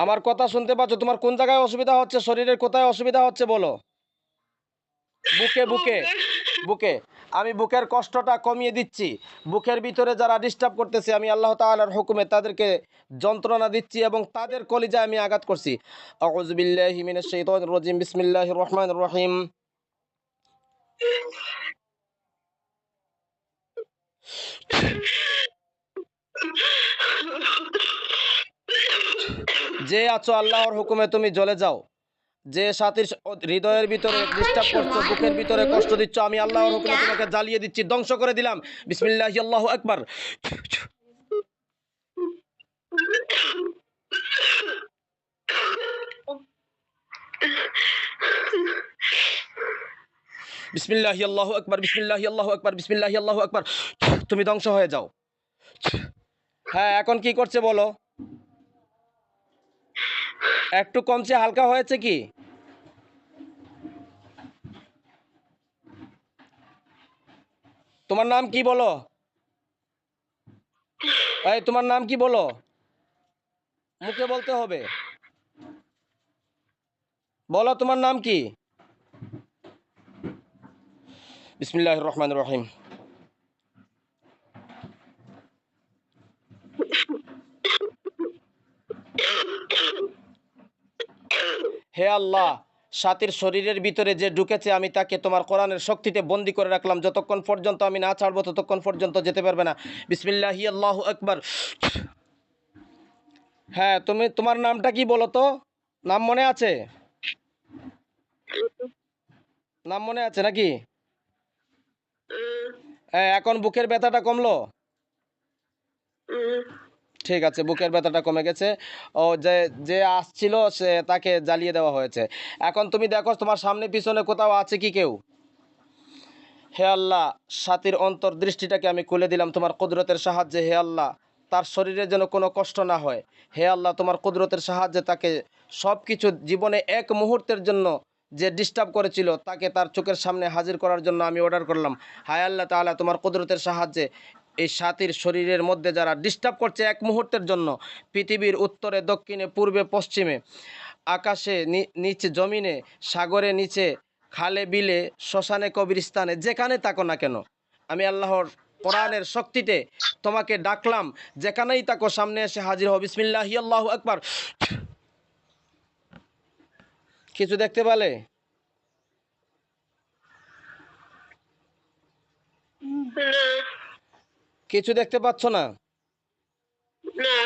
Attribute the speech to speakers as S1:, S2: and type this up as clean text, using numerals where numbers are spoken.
S1: আমার কথা শুনতে পাচ্ছ? তোমার কোন জায়গায় অসুবিধা হচ্ছে? শরীরের কোথায় অসুবিধা হচ্ছে বলো? বুকে বুকে বুকে। আমি বুকের কষ্টটা কমিয়ে দিচ্ছি। বুকের ভিতরে যারা ডিস্টার্ব করতেছে, আমি আল্লাহ তাআলার হুকুমে তাদেরকে যন্ত্রণা দিচ্ছি এবং তাদের কলিজায় আমি আঘাত করছি। আউযু বিল্লাহি মিনাশ শাইতানির রাজিম। বিসমিল্লাহির রহমানির রহিম। যে আছো আল্লাহর হুকুমে তুমি জ্বলে যাও। যে সাথীর হৃদয়ের ভিতরে ডিস্টার্ব করছো, বুকের ভিতরে কষ্ট দিচ্ছ, আমি আল্লাহর হুকুমে তোমাকে জ্বালিয়ে দিচ্ছি, ধ্বংস করে দিলাম। বিসমিল্লাহি আল্লাহু আকবার। বিসমিল্লাহি আল্লাহু আকবার, বিসমিল্লাহি আল্লাহু আকবার, বিসমিল্লাহি আল্লাহু আকবার। তুমি ধ্বংস হয়ে যাও। হ্যাঁ, এখন কি করছে বলো? একটু কমছে, হালকা হয়েছে কি? তোমার নাম কি বলো? এই, তোমার নাম কি বলো? মুখে বলতে হবে। বলো তোমার নাম কি? বিসমিল্লাহির রহমানির রহিম। হে আল্লাহ, সাথীর শরীরের ভিতরে যে ঢুকেছে, আমি তাকে তোমার কোরআনের শক্তিতে বন্দি করে রাখলাম। যতক্ষণ পর্যন্ত আমি না ছাড়বো ততক্ষণ পর্যন্ত যেতে পারবে না। বিসমিল্লাহি আল্লাহু আকবার। হ্যাঁ, তোমার নামটা কি বলো তো? নাম মনে আছে? নাম মনে আছে নাকি? হ্যাঁ, এখন বুকের ব্যথাটা কমলো? ঠিক আছে, বুকের ব্যথাটা কমে গেছে। ও, যে যে আসছিল সে তাকে জ্বালিয়ে দেওয়া হয়েছে। এখন তুমি দেখো তোমার সামনে পিছনে কোথাও আছে কি কেউ? হে আল্লাহ, সাথীর অন্তর্দৃষ্টিটাকে আমি খুলে দিলাম তোমার কুদরতের সাহায্যে। হে আল্লাহ, তার শরীরে যেন কোনো কষ্ট না হয়। হে আল্লাহ, তোমার কুদরতের সাহায্যে তাকে সব কিছু জীবনে এক মুহূর্তের জন্য যে ডিস্টার্ব করেছিল তাকে তার চোখের সামনে হাজির করার জন্য আমি অর্ডার করলাম। হায় আল্লাহ তাআলা, তোমার কুদরতের সাহায্যে এই সাথীর শরীরের মধ্যে যারা ডিস্টার্ব করছে এক মুহূর্তের জন্য, পৃথিবীর উত্তরে, দক্ষিণে, পূর্বে, পশ্চিমে, আকাশে, নিচে জমিনে, সাগরে নিচে, খালে বিলে, শ্মশানে, কবরস্থানে, যেখানে থাকো না কেন, আমি আল্লাহর কোরআনের শক্তিতে তোমাকে ডাকলাম। যেখানেই থাকো সামনে এসে হাজির হও। বিসমিল্লাহি আল্লাহু আকবার। কিছু দেখতে পেলে? কিছু দেখতে পাচ্ছ না? না।